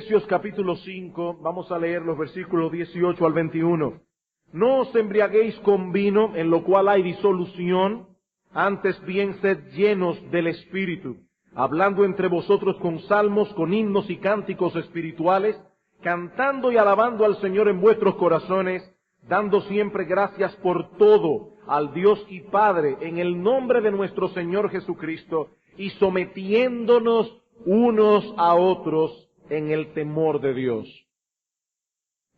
Efesios capítulo 5, vamos a leer los versículos 18 al 21. No os embriaguéis con vino, en lo cual hay disolución, antes bien sed llenos del Espíritu, hablando entre vosotros con salmos, con himnos y cánticos espirituales, cantando y alabando al Señor en vuestros corazones, dando siempre gracias por todo al Dios y Padre, en el nombre de nuestro Señor Jesucristo, y sometiéndonos unos a otros en el temor de Dios.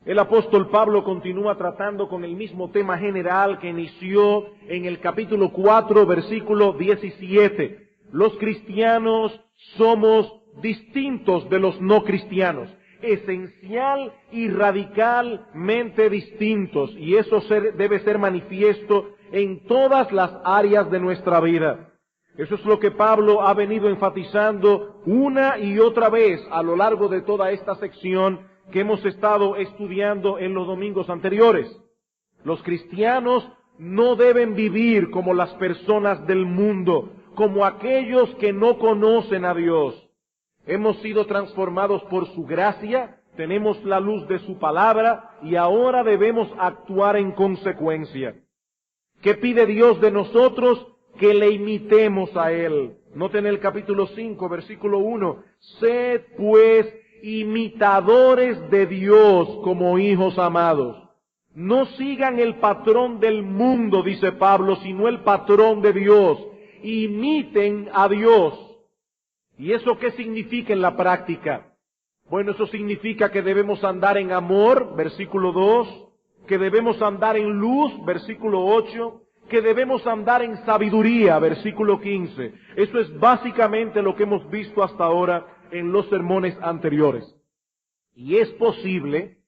El apóstol Pablo continúa tratando con el mismo tema general que inició en el capítulo 4, versículo 17. Los cristianos somos distintos de los no cristianos, esencial y radicalmente distintos, y eso debe ser manifiesto en todas las áreas de nuestra vida. Eso es lo que Pablo ha venido enfatizando una y otra vez a lo largo de toda esta sección que hemos estado estudiando en los domingos anteriores. Los cristianos no deben vivir como las personas del mundo, como aquellos que no conocen a Dios. Hemos sido transformados por su gracia, tenemos la luz de su palabra y ahora debemos actuar en consecuencia. ¿Qué pide Dios de nosotros? Que le imitemos a Él. Noten el capítulo 5, versículo 1. Sed pues imitadores de Dios como hijos amados. No sigan el patrón del mundo, dice Pablo, sino el patrón de Dios. Imiten a Dios. ¿Y eso qué significa en la práctica? Bueno, eso significa que debemos andar en amor, versículo 2, que debemos andar en luz, versículo 8, que debemos andar en sabiduría, versículo 15. Eso es básicamente lo que hemos visto hasta ahora en los sermones anteriores. Y es posible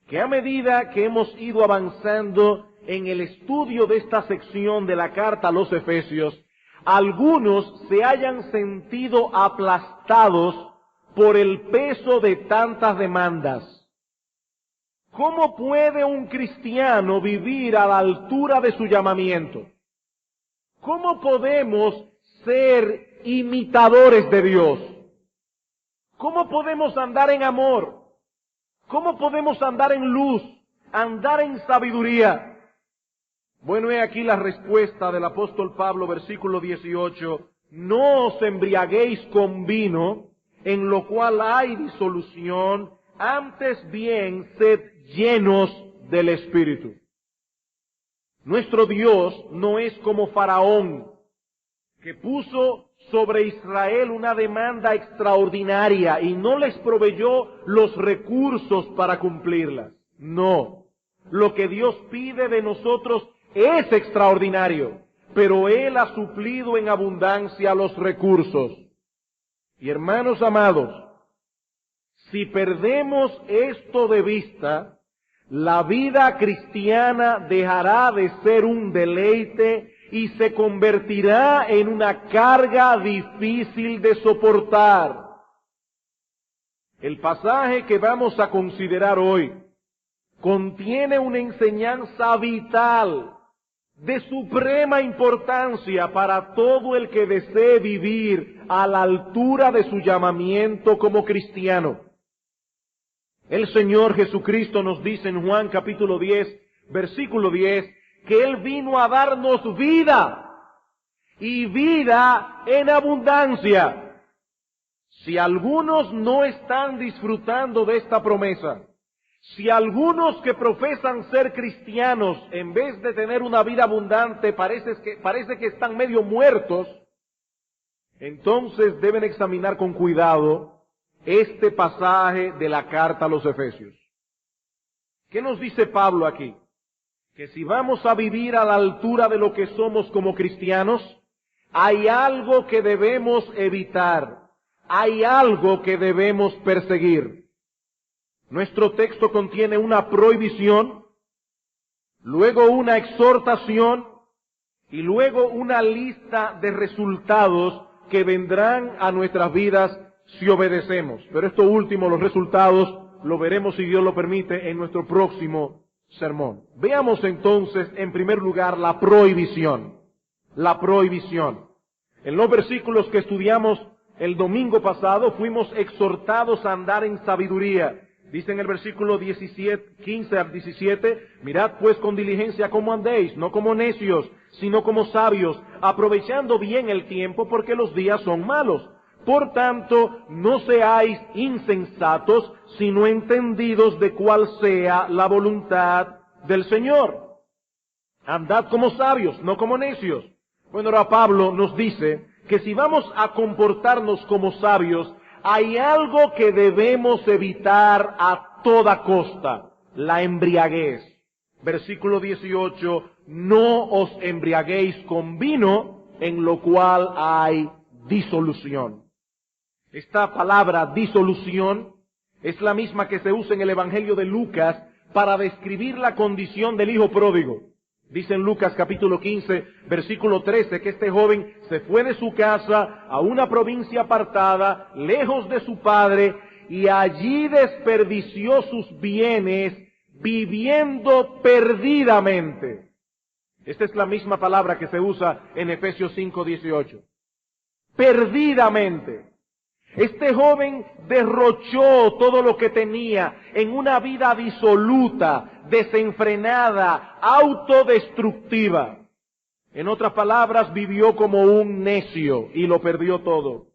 que a medida que hemos ido avanzando en el estudio de esta sección de la carta a los Efesios, algunos se hayan sentido aplastados por el peso de tantas demandas. ¿Cómo puede un cristiano vivir a la altura de su llamamiento? ¿Cómo podemos ser imitadores de Dios? ¿Cómo podemos andar en amor? ¿Cómo podemos andar en luz? Andar en sabiduría. Bueno, he aquí la respuesta del apóstol Pablo, versículo 18. No os embriaguéis con vino, en lo cual hay disolución, antes bien sed llenos del Espíritu. Nuestro Dios no es como Faraón, que puso sobre Israel una demanda extraordinaria y no les proveyó los recursos para cumplirlas. No, lo que Dios pide de nosotros es extraordinario, pero Él ha suplido en abundancia los recursos. Y hermanos amados, si perdemos esto de vista, la vida cristiana dejará de ser un deleite y se convertirá en una carga difícil de soportar. El pasaje que vamos a considerar hoy contiene una enseñanza vital de suprema importancia para todo el que desee vivir a la altura de su llamamiento como cristiano. El Señor Jesucristo nos dice en Juan capítulo 10, versículo 10, que Él vino a darnos vida, y vida en abundancia. Si algunos no están disfrutando de esta promesa, si algunos que profesan ser cristianos, en vez de tener una vida abundante, parece que están medio muertos, entonces deben examinar con cuidado este pasaje de la carta a los Efesios. ¿Qué nos dice Pablo aquí? Que si vamos a vivir a la altura de lo que somos como cristianos, hay algo que debemos evitar, hay algo que debemos perseguir. Nuestro texto contiene una prohibición, luego una exhortación y luego una lista de resultados que vendrán a nuestras vidas si obedecemos. Pero esto último, los resultados, lo veremos si Dios lo permite en nuestro próximo sermón. Veamos entonces en primer lugar la prohibición. La prohibición. En los versículos que estudiamos El domingo pasado fuimos exhortados a andar en sabiduría. Dice en el versículo 15 al 17, mirad pues con diligencia cómo andéis, no como necios, sino como sabios, aprovechando bien el tiempo porque los días son malos. Por tanto, no seáis insensatos, sino entendidos de cuál sea la voluntad del Señor. Andad como sabios, no como necios. Bueno, ahora Pablo nos dice que si vamos a comportarnos como sabios, hay algo que debemos evitar a toda costa: la embriaguez. Versículo 18, no os embriaguéis con vino, en lo cual hay disolución. Esta palabra disolución es la misma que se usa en el Evangelio de Lucas para describir la condición del hijo pródigo. Dice en Lucas capítulo 15, versículo 13, que este joven se fue de su casa a una provincia apartada, lejos de su padre, y allí desperdició sus bienes viviendo perdidamente. Esta es la misma palabra que se usa en Efesios 5, 18. Perdidamente. Este joven derrochó todo lo que tenía en una vida disoluta, desenfrenada, autodestructiva. En otras palabras, vivió como un necio y lo perdió todo.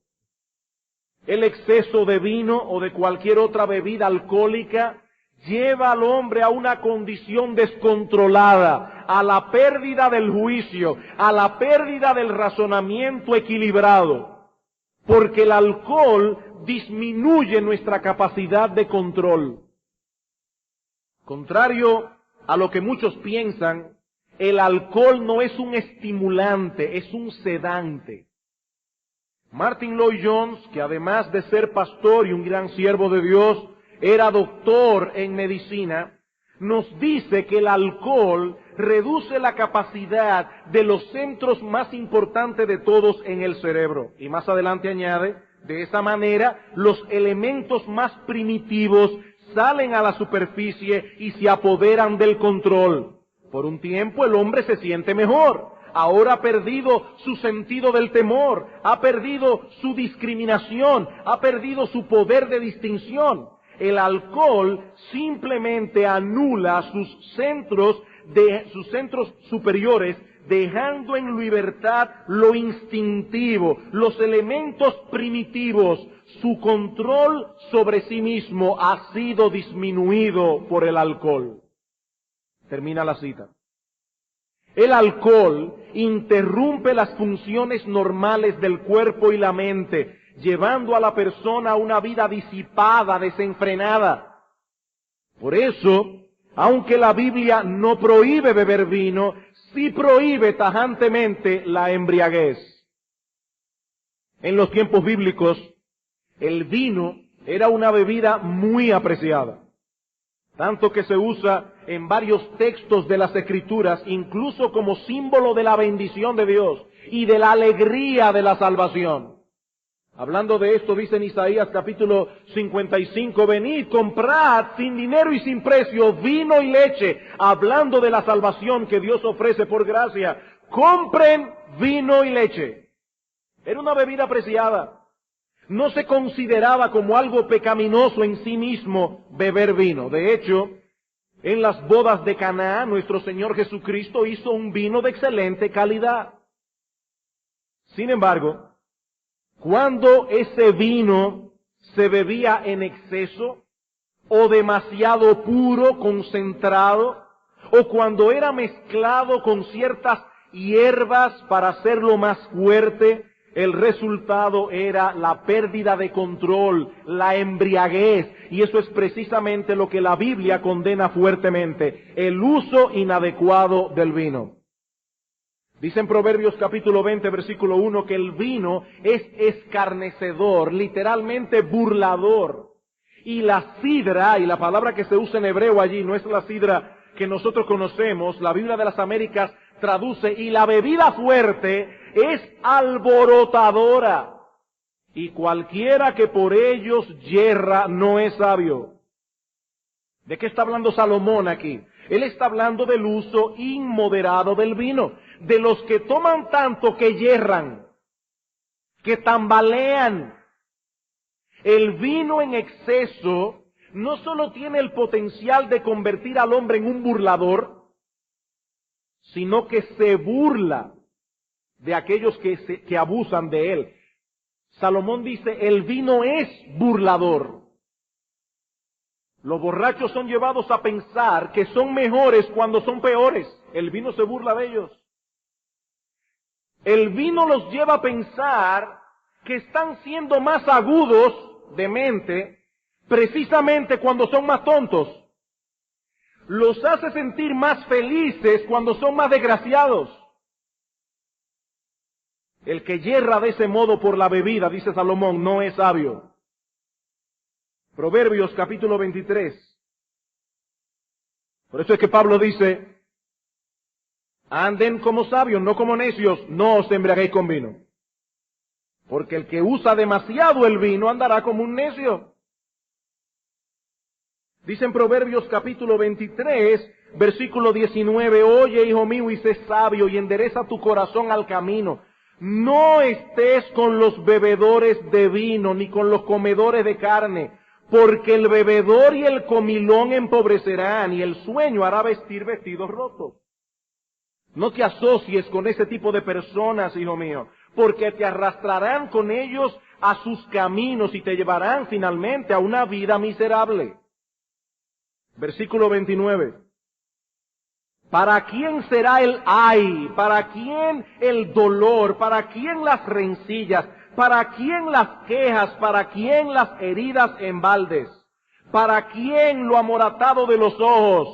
El exceso de vino o de cualquier otra bebida alcohólica lleva al hombre a una condición descontrolada, a la pérdida del juicio, a la pérdida del razonamiento equilibrado. Porque el alcohol disminuye nuestra capacidad de control. Contrario a lo que muchos piensan, el alcohol no es un estimulante, es un sedante. Martin Lloyd-Jones, que además de ser pastor y un gran siervo de Dios, era doctor en medicina, nos dice que el alcohol reduce la capacidad de los centros más importantes de todos en el cerebro. Y más adelante añade, de esa manera, los elementos más primitivos salen a la superficie y se apoderan del control. Por un tiempo el hombre se siente mejor. Ahora ha perdido su sentido del temor, ha perdido su discriminación, ha perdido su poder de distinción. El alcohol simplemente anula sus centros superiores, dejando en libertad lo instintivo, los elementos primitivos. Su control sobre sí mismo ha sido disminuido por el alcohol. Termina la cita. El alcohol interrumpe las funciones normales del cuerpo y la mente, llevando a la persona a una vida disipada, desenfrenada. Por eso, aunque la Biblia no prohíbe beber vino, sí prohíbe tajantemente la embriaguez. En los tiempos bíblicos, el vino era una bebida muy apreciada, tanto que se usa en varios textos de las Escrituras, incluso como símbolo de la bendición de Dios y de la alegría de la salvación. Hablando de esto, dice en Isaías capítulo 55, venid, comprad sin dinero y sin precio vino y leche, hablando de la salvación que Dios ofrece por gracia. Compren vino y leche. Era una bebida apreciada. No se consideraba como algo pecaminoso en sí mismo beber vino. De hecho, en las bodas de Caná, nuestro Señor Jesucristo hizo un vino de excelente calidad. Sin embargo, cuando ese vino se bebía en exceso, o demasiado puro, concentrado, o cuando era mezclado con ciertas hierbas para hacerlo más fuerte, el resultado era la pérdida de control, la embriaguez, y eso es precisamente lo que la Biblia condena fuertemente, el uso inadecuado del vino. Dice en Proverbios capítulo 20, versículo 1, que el vino es escarnecedor, literalmente burlador. Y la sidra, y la palabra que se usa en hebreo allí no es la sidra que nosotros conocemos, la Biblia de las Américas traduce, y la bebida fuerte es alborotadora, y cualquiera que por ellos yerra no es sabio. ¿De qué está hablando Salomón aquí? Él está hablando del uso inmoderado del vino, de los que toman tanto que yerran. que tambalean. El vino en exceso no solo tiene el potencial de convertir al hombre en un burlador, sino que se burla de aquellos que abusan de él. Salomón dice, el vino es burlador. Los borrachos son llevados a pensar que son mejores cuando son peores. El vino se burla de ellos. El vino los lleva a pensar que están siendo más agudos de mente precisamente cuando son más tontos. Los hace sentir más felices cuando son más desgraciados. El que yerra de ese modo por la bebida, dice Salomón, no es sabio. Proverbios capítulo 23. Por eso es que Pablo dice, anden como sabios, no como necios, no os embriaguéis con vino. Porque el que usa demasiado el vino andará como un necio. Dice en Proverbios capítulo 23, versículo 19, oye, hijo mío, y sé sabio, y endereza tu corazón al camino. No estés con los bebedores de vino, ni con los comedores de carne, porque el bebedor y el comilón empobrecerán, y el sueño hará vestir vestidos rotos. No te asocies con ese tipo de personas, hijo mío, porque te arrastrarán con ellos a sus caminos y te llevarán finalmente a una vida miserable. Versículo 29. ¿Para quién será el ay? ¿Para quién el dolor? ¿Para quién las rencillas? ¿Para quién las quejas? ¿Para quién las heridas en baldes? ¿Para quién lo amoratado de los ojos?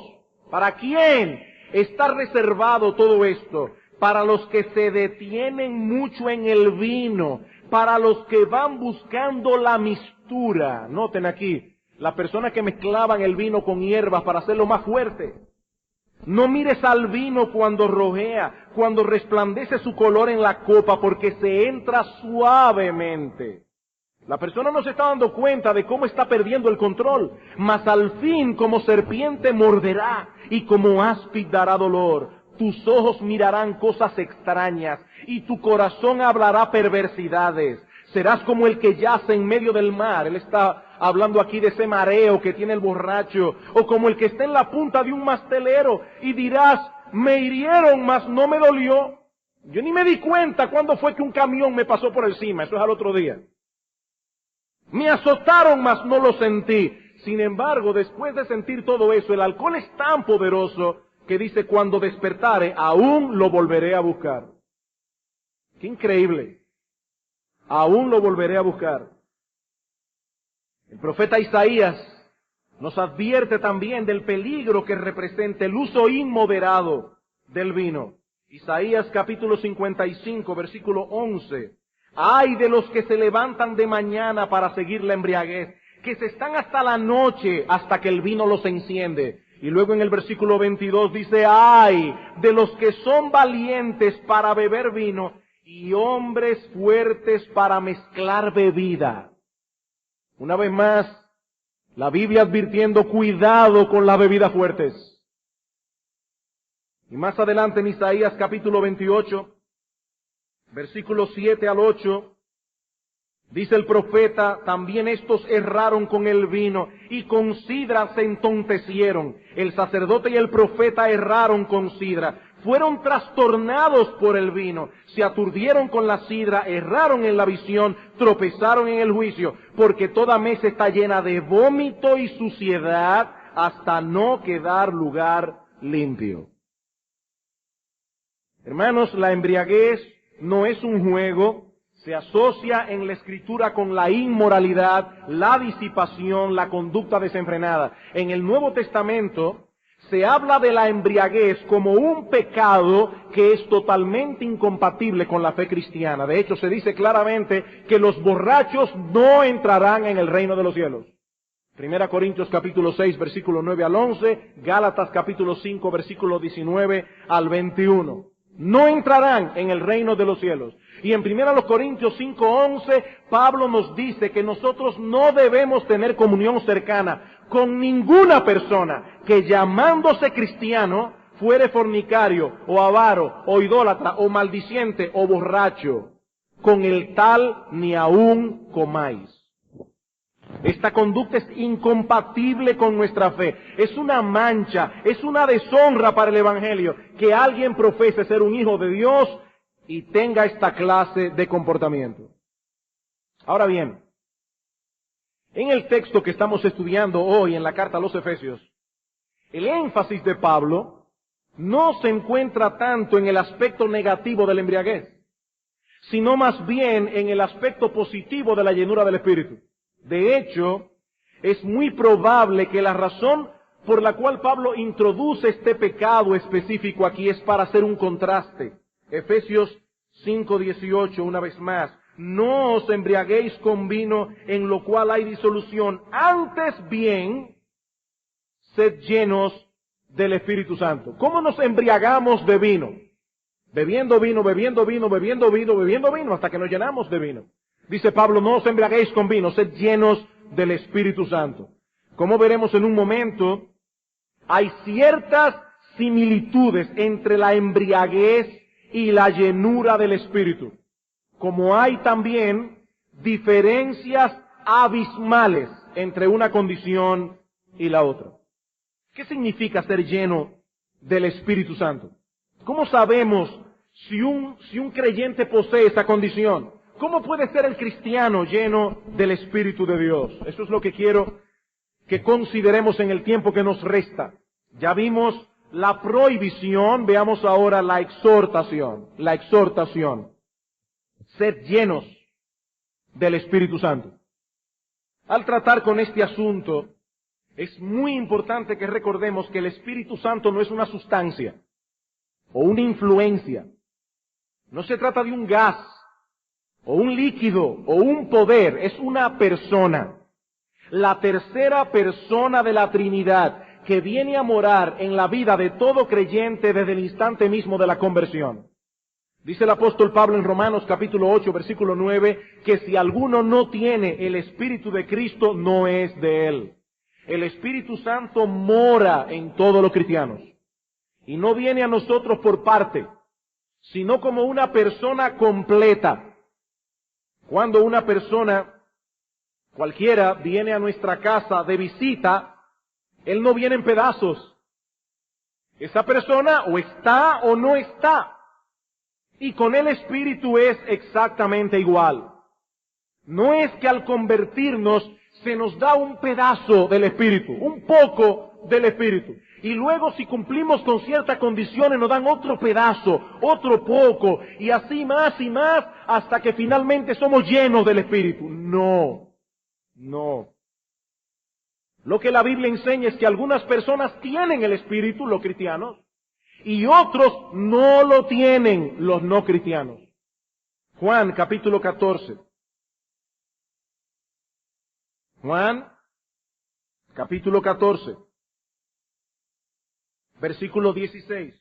¿Para quién está reservado todo esto? Para los que se detienen mucho en el vino, para los que van buscando la mistura. Noten aquí, las personas que mezclaban el vino con hierbas para hacerlo más fuerte. No mires al vino cuando rojea, cuando resplandece su color en la copa, porque se entra suavemente. La persona no se está dando cuenta de cómo está perdiendo el control, mas al fin como serpiente morderá y como áspid dará dolor. Tus ojos mirarán cosas extrañas y tu corazón hablará perversidades. Serás como el que yace en medio del mar. Él está hablando aquí de ese mareo que tiene el borracho. O como el que está en la punta de un mastelero y dirás, me hirieron, mas no me dolió. Yo ni me di cuenta cuándo fue que un camión me pasó por encima. Eso es al otro día. Me azotaron, mas no lo sentí. Sin embargo, después de sentir todo eso, el alcohol es tan poderoso que dice, cuando despertare, aún lo volveré a buscar. Qué increíble. Aún lo volveré a buscar. El profeta Isaías nos advierte también del peligro que representa el uso inmoderado del vino. Isaías capítulo 55, versículo 11. Ay de los que se levantan de mañana para seguir la embriaguez, que se están hasta la noche hasta que el vino los enciende. Y luego en el versículo 22 dice, ay de los que son valientes para beber vino y hombres fuertes para mezclar bebida. Una vez más, la Biblia advirtiendo, cuidado con las bebidas fuertes. Y más adelante en Isaías capítulo 28, versículos 7 al 8, dice el profeta, también estos erraron con el vino y con sidra se entontecieron. El sacerdote y el profeta erraron con sidra. Fueron trastornados por el vino, se aturdieron con la sidra, erraron en la visión, tropezaron en el juicio, porque toda mesa está llena de vómito y suciedad hasta no quedar lugar limpio. Hermanos, la embriaguez no es un juego, se asocia en la Escritura con la inmoralidad, la disipación, la conducta desenfrenada. En el Nuevo Testamento se habla de la embriaguez como un pecado que es totalmente incompatible con la fe cristiana. De hecho, se dice claramente que los borrachos no entrarán en el reino de los cielos. 1 Corintios capítulo 6, versículo 9 al 11, Gálatas capítulo 5, versículo 19 al 21. No entrarán en el reino de los cielos. Y en 1 Corintios 5, 11, Pablo nos dice que nosotros no debemos tener comunión cercana con ninguna persona que llamándose cristiano fuere fornicario, o avaro, o idólatra, o maldiciente, o borracho. con el tal ni aún comáis. Esta conducta es incompatible con nuestra fe. Es una mancha, es una deshonra para el Evangelio que alguien profese ser un hijo de Dios y tenga esta clase de comportamiento. Ahora bien, en el texto que estamos estudiando hoy en la carta a los Efesios, el énfasis de Pablo no se encuentra tanto en el aspecto negativo de la embriaguez, sino más bien en el aspecto positivo de la llenura del Espíritu. De hecho, es muy probable que la razón por la cual Pablo introduce este pecado específico aquí es para hacer un contraste. Efesios 5:18, una vez más. No os embriaguéis con vino en lo cual hay disolución, antes bien, sed llenos del Espíritu Santo. ¿Cómo nos embriagamos de vino? Bebiendo vino, bebiendo vino, bebiendo vino, bebiendo vino, hasta que nos llenamos de vino. Dice Pablo, no os embriaguéis con vino, sed llenos del Espíritu Santo. Como veremos en un momento, hay ciertas similitudes entre la embriaguez y la llenura del Espíritu, como hay también diferencias abismales entre una condición y la otra. ¿Qué significa ser lleno del Espíritu Santo? ¿Cómo sabemos si un creyente posee esa condición? ¿Cómo puede ser el cristiano lleno del Espíritu de Dios? Eso es lo que quiero que consideremos en el tiempo que nos resta. Ya vimos la prohibición, veamos ahora la exhortación. La exhortación. Sed llenos del Espíritu Santo. Al tratar con este asunto, es muy importante que recordemos que el Espíritu Santo no es una sustancia o una influencia. No se trata de un gas o un líquido o un poder, es una persona. La tercera persona de la Trinidad que viene a morar en la vida de todo creyente desde el instante mismo de la conversión. Dice el apóstol Pablo en Romanos capítulo 8, versículo 9, que si alguno no tiene el Espíritu de Cristo, no es de él. El Espíritu Santo mora en todos los cristianos. Y no viene a nosotros por parte, sino como una persona completa. Cuando una persona cualquiera viene a nuestra casa de visita, él no viene en pedazos. Esa persona o está o no está. Y con el Espíritu es exactamente igual. No es que al convertirnos se nos da un pedazo del Espíritu, un poco del Espíritu. Y luego si cumplimos con ciertas condiciones nos dan otro pedazo, otro poco, y así más y más hasta que finalmente somos llenos del Espíritu. No, no. Lo que la Biblia enseña es que algunas personas tienen el Espíritu, los cristianos, y otros no lo tienen, los no cristianos. Juan capítulo 14. Juan capítulo 14. Versículo 16.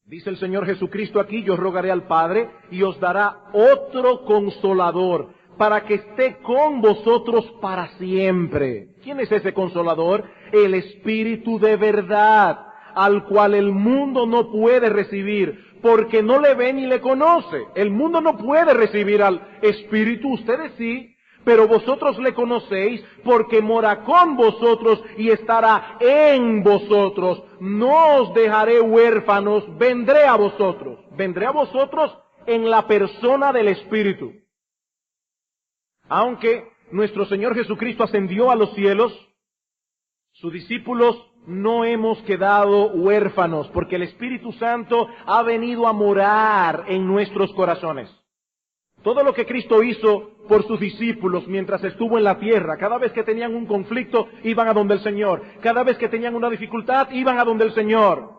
Dice el Señor Jesucristo aquí, yo rogaré al Padre y os dará otro consolador para que esté con vosotros para siempre. ¿Quién es ese consolador? El Espíritu de verdad, al cual el mundo no puede recibir, porque no le ve ni le conoce. El mundo no puede recibir al Espíritu, ustedes sí, pero vosotros le conocéis porque mora con vosotros y estará en vosotros. No os dejaré huérfanos, vendré a vosotros. Vendré a vosotros en la persona del Espíritu. Aunque nuestro Señor Jesucristo ascendió a los cielos, sus discípulos no hemos quedado huérfanos, porque el Espíritu Santo ha venido a morar en nuestros corazones. Todo lo que Cristo hizo por sus discípulos mientras estuvo en la tierra, cada vez que tenían un conflicto, iban a donde el Señor. Cada vez que tenían una dificultad, iban a donde el Señor.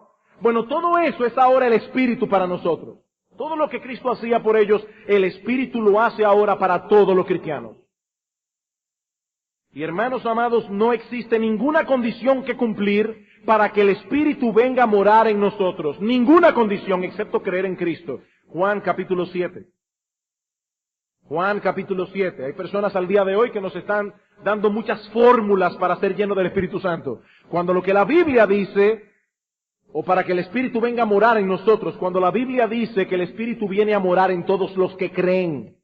Bueno, todo eso es ahora el Espíritu para nosotros. Todo lo que Cristo hacía por ellos, el Espíritu lo hace ahora para todos los cristianos. Y hermanos amados, no existe ninguna condición que cumplir para que el Espíritu venga a morar en nosotros. Ninguna condición, excepto creer en Cristo. Juan capítulo 7. Juan capítulo 7. Hay personas al día de hoy que nos están dando muchas fórmulas para ser llenos del Espíritu Santo. Cuando lo que la Biblia dice o para que el Espíritu venga a morar en nosotros, cuando la Biblia dice que el Espíritu viene a morar en todos los que creen.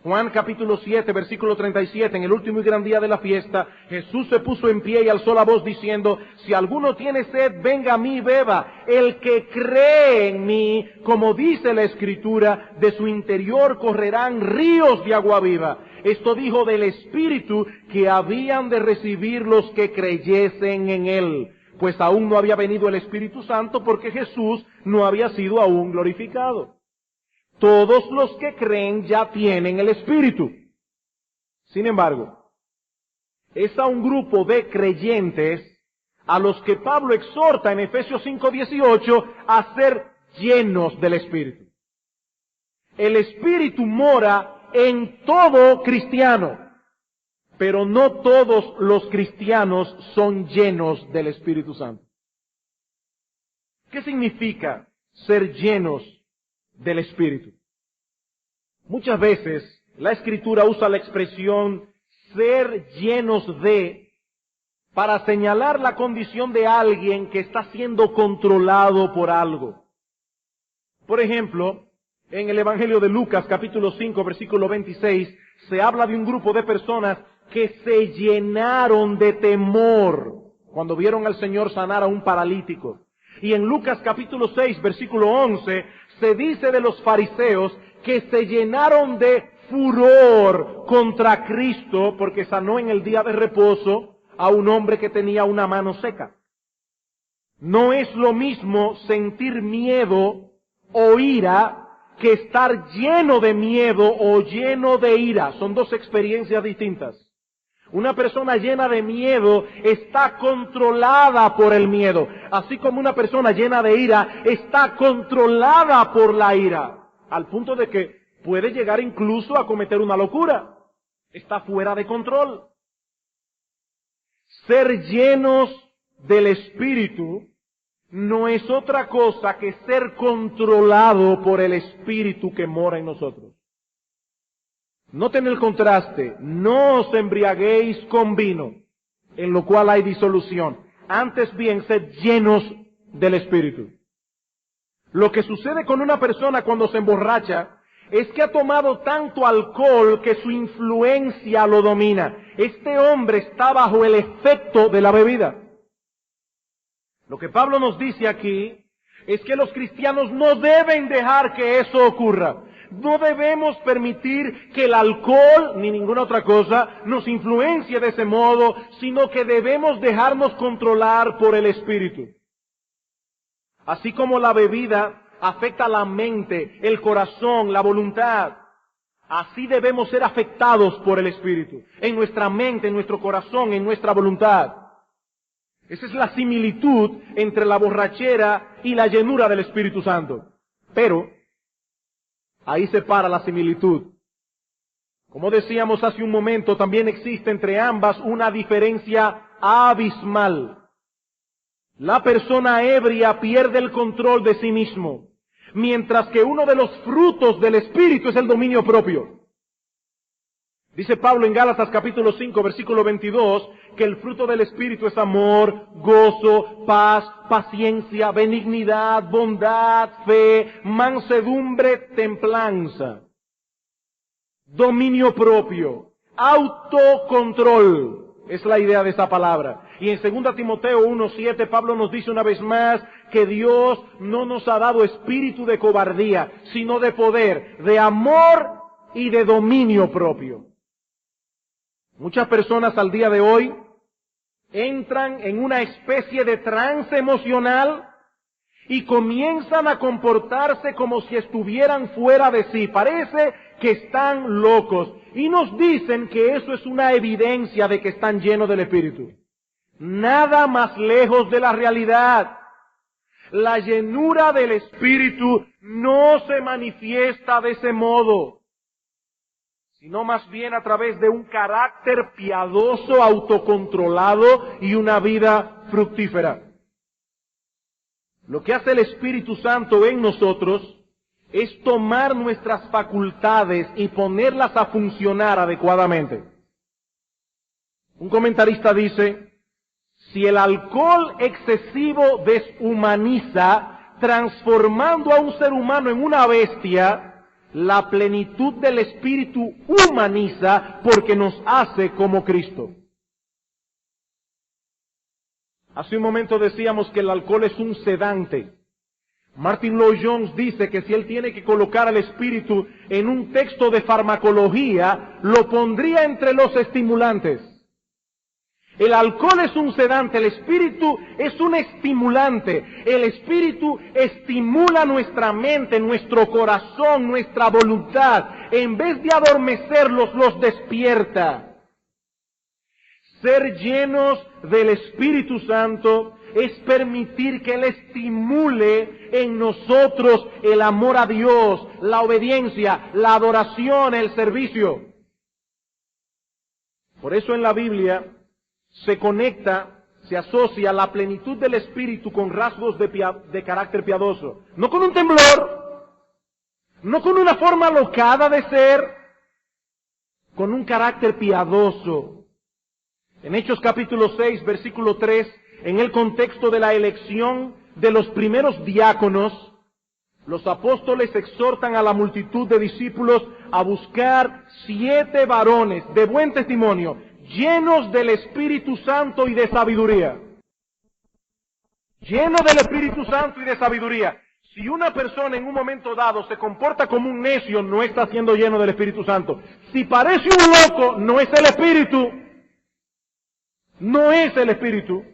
Juan capítulo 7, versículo 37, en el último y gran día de la fiesta, Jesús se puso en pie y alzó la voz diciendo, si alguno tiene sed, venga a mí y beba. El que cree en mí, como dice la Escritura, de su interior correrán ríos de agua viva. Esto dijo del Espíritu que habían de recibir los que creyesen en Él, pues aún no había venido el Espíritu Santo porque Jesús no había sido aún glorificado. Todos los que creen ya tienen el Espíritu. Sin embargo, es a un grupo de creyentes a los que Pablo exhorta en Efesios 5:18 a ser llenos del Espíritu. El Espíritu mora en todo cristiano, pero no todos los cristianos son llenos del Espíritu Santo. ¿Qué significa ser llenos del Espíritu? Muchas veces la Escritura usa la expresión ser llenos de para señalar la condición de alguien que está siendo controlado por algo. Por ejemplo, en el Evangelio de Lucas, capítulo 5, versículo 26, se habla de un grupo de personas que se llenaron de temor cuando vieron al Señor sanar a un paralítico. Y en Lucas capítulo 6, versículo 11, se dice de los fariseos que se llenaron de furor contra Cristo porque sanó en el día de reposo a un hombre que tenía una mano seca. No es lo mismo sentir miedo o ira que estar lleno de miedo o lleno de ira. Son dos experiencias distintas. Una persona llena de miedo está controlada por el miedo, así como una persona llena de ira está controlada por la ira, al punto de que puede llegar incluso a cometer una locura. Está fuera de control. Ser llenos del Espíritu no es otra cosa que ser controlado por el Espíritu que mora en nosotros. Noten el contraste, no os embriaguéis con vino, en lo cual hay disolución. Antes bien, sed llenos del Espíritu. Lo que sucede con una persona cuando se emborracha es que ha tomado tanto alcohol que su influencia lo domina. Este hombre está bajo el efecto de la bebida. Lo que Pablo nos dice aquí es que los cristianos no deben dejar que eso ocurra. No debemos permitir que el alcohol, ni ninguna otra cosa, nos influencie de ese modo, sino que debemos dejarnos controlar por el Espíritu. Así como la bebida afecta la mente, el corazón, la voluntad, así debemos ser afectados por el Espíritu, en nuestra mente, en nuestro corazón, en nuestra voluntad. Esa es la similitud entre la borrachera y la llenura del Espíritu Santo. Pero ahí se para la similitud. Como decíamos hace un momento, también existe entre ambas una diferencia abismal. La persona ebria pierde el control de sí mismo, mientras que uno de los frutos del Espíritu es el dominio propio. Dice Pablo en Gálatas capítulo 5, versículo 22, que el fruto del Espíritu es amor, gozo, paz, paciencia, benignidad, bondad, fe, mansedumbre, templanza, dominio propio, autocontrol. Es la idea de esa palabra. Y en 2 Timoteo 1:7 Pablo nos dice una vez más que Dios no nos ha dado espíritu de cobardía, sino de poder, de amor y de dominio propio. Muchas personas al día de hoy entran en una especie de trance emocional y comienzan a comportarse como si estuvieran fuera de sí. Parece que están locos. Y nos dicen que eso es una evidencia de que están llenos del Espíritu. Nada más lejos de la realidad. La llenura del Espíritu no se manifiesta de ese modo, sino más bien a través de un carácter piadoso, autocontrolado y una vida fructífera. Lo que hace el Espíritu Santo en nosotros es tomar nuestras facultades y ponerlas a funcionar adecuadamente. Un comentarista dice, Si el alcohol excesivo deshumaniza, transformando a un ser humano en una bestia, la plenitud del Espíritu humaniza porque nos hace como Cristo. Hace un momento decíamos que el alcohol es un sedante. Martin Lloyd-Jones dice que si él tiene que colocar al espíritu en un texto de farmacología, lo pondría entre los estimulantes. El alcohol es un sedante, el espíritu es un estimulante. El espíritu estimula nuestra mente, nuestro corazón, nuestra voluntad. En vez de adormecerlos, los despierta. Ser llenos del Espíritu Santo es permitir que Él estimule en nosotros el amor a Dios, la obediencia, la adoración, el servicio. Por eso en la Biblia se conecta, se asocia la plenitud del Espíritu con rasgos de carácter piadoso. No con un temblor, no con una forma alocada de ser, con un carácter piadoso. En Hechos capítulo 6, versículo 3, en el contexto de la elección de los primeros diáconos, los apóstoles exhortan a la multitud de discípulos a buscar 7 varones de buen testimonio, llenos del Espíritu Santo y de sabiduría. Llenos del Espíritu Santo y de sabiduría. Si una persona en un momento dado se comporta como un necio, no está siendo lleno del Espíritu Santo. Si parece un loco, no es el Espíritu. No es el Espíritu.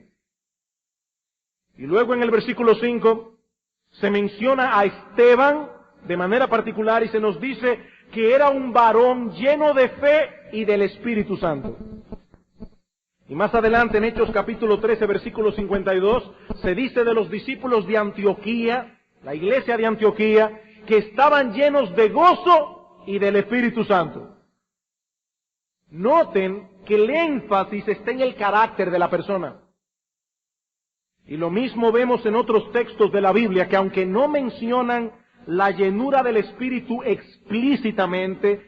Y luego en el versículo 5 se menciona a Esteban de manera particular y se nos dice que era un varón lleno de fe y del Espíritu Santo. Y más adelante en Hechos capítulo 13, versículo 52, se dice de los discípulos de Antioquía, la iglesia de Antioquía, que estaban llenos de gozo y del Espíritu Santo. Noten que el énfasis está en el carácter de la persona. Y lo mismo vemos en otros textos de la Biblia, que aunque no mencionan la llenura del Espíritu explícitamente,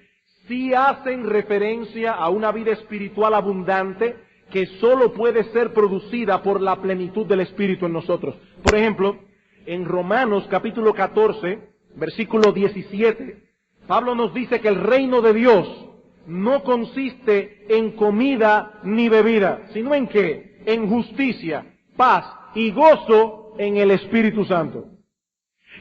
sí hacen referencia a una vida espiritual abundante que solo puede ser producida por la plenitud del Espíritu en nosotros. Por ejemplo, en Romanos capítulo 14, versículo 17, Pablo nos dice que el reino de Dios no consiste en comida ni bebida, sino en ¿qué? En justicia, paz y gozo en el Espíritu Santo.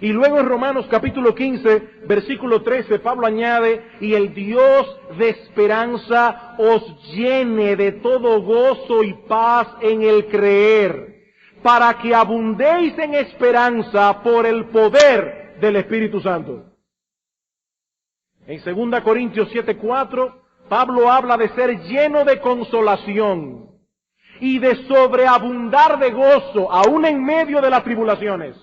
Y luego en Romanos capítulo 15, versículo 13, Pablo añade, y el Dios de esperanza os llene de todo gozo y paz en el creer, para que abundéis en esperanza por el poder del Espíritu Santo. En 2 Corintios 7:4, Pablo habla de ser lleno de consolación y de sobreabundar de gozo, aún en medio de las tribulaciones.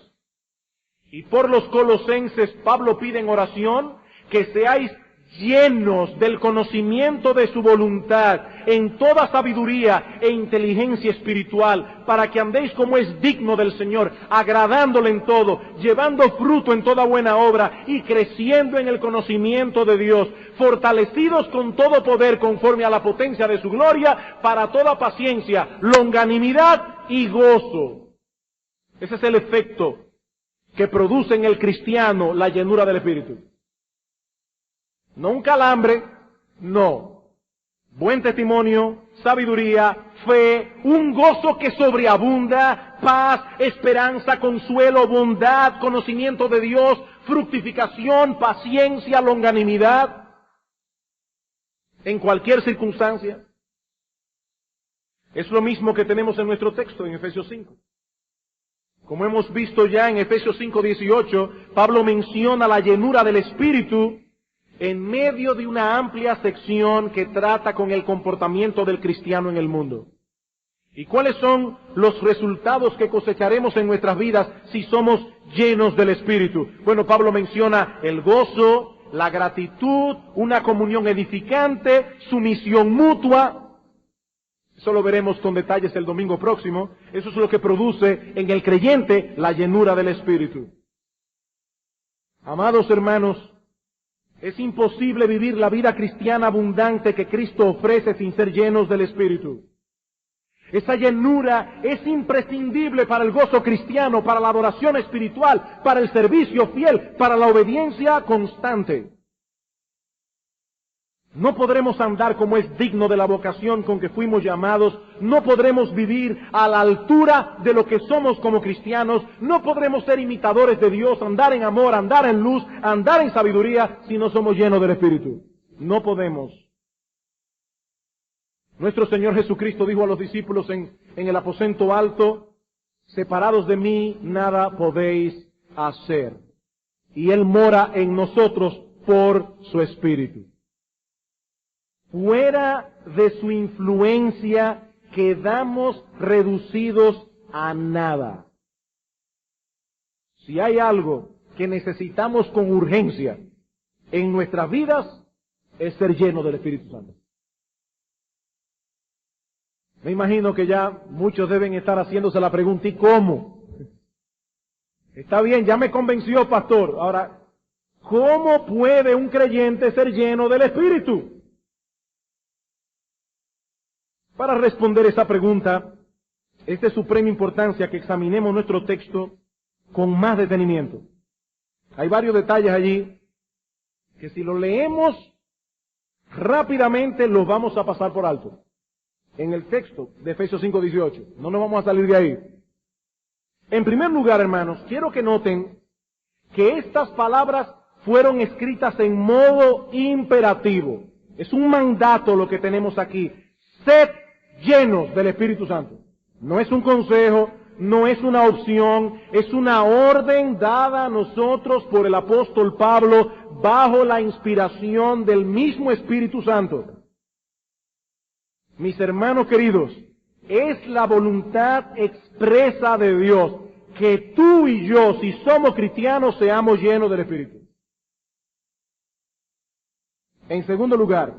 Y por los colosenses, Pablo pide en oración que seáis llenos del conocimiento de su voluntad, en toda sabiduría e inteligencia espiritual, para que andéis como es digno del Señor, agradándole en todo, llevando fruto en toda buena obra y creciendo en el conocimiento de Dios, fortalecidos con todo poder conforme a la potencia de su gloria, para toda paciencia, longanimidad y gozo. Ese es el efecto que produce en el cristiano la llenura del Espíritu. No un calambre, no. Buen testimonio, sabiduría, fe, un gozo que sobreabunda, paz, esperanza, consuelo, bondad, conocimiento de Dios, fructificación, paciencia, longanimidad, en cualquier circunstancia. Es lo mismo que tenemos en nuestro texto en Efesios 5. Como hemos visto ya en Efesios 5:18, Pablo menciona la llenura del Espíritu en medio de una amplia sección que trata con el comportamiento del cristiano en el mundo. ¿Y cuáles son los resultados que cosecharemos en nuestras vidas si somos llenos del Espíritu? Bueno, Pablo menciona el gozo, la gratitud, una comunión edificante, sumisión mutua. Eso lo veremos con detalles el domingo próximo. Eso es lo que produce en el creyente la llenura del Espíritu. Amados hermanos, es imposible vivir la vida cristiana abundante que Cristo ofrece sin ser llenos del Espíritu. Esa llenura es imprescindible para el gozo cristiano, para la adoración espiritual, para el servicio fiel, para la obediencia constante. No podremos andar como es digno de la vocación con que fuimos llamados, no podremos vivir a la altura de lo que somos como cristianos, no podremos ser imitadores de Dios, andar en amor, andar en luz, andar en sabiduría, si no somos llenos del Espíritu. No podemos. Nuestro Señor Jesucristo dijo a los discípulos en el aposento alto, separados de mí nada podéis hacer. Y Él mora en nosotros por su Espíritu. Fuera de su influencia quedamos reducidos a nada. Si hay algo que necesitamos con urgencia en nuestras vidas, es ser llenos del Espíritu Santo. Me imagino que ya muchos deben estar haciéndose la pregunta, ¿y cómo? Está bien, ya me convenció, pastor. Ahora, ¿cómo puede un creyente ser lleno del Espíritu? Para responder esa pregunta, es de suprema importancia que examinemos nuestro texto con más detenimiento. Hay varios detalles allí que si los leemos rápidamente los vamos a pasar por alto. En el texto de Efesios 5:18, no nos vamos a salir de ahí. En primer lugar, hermanos, quiero que noten que estas palabras fueron escritas en modo imperativo. Es un mandato lo que tenemos aquí. Sed llenos del Espíritu Santo. No es un consejo, no es una opción, es una orden dada a nosotros por el apóstol Pablo bajo la inspiración del mismo Espíritu Santo. Mis hermanos queridos, es la voluntad expresa de Dios que tú y yo, si somos cristianos, seamos llenos del Espíritu. En segundo lugar,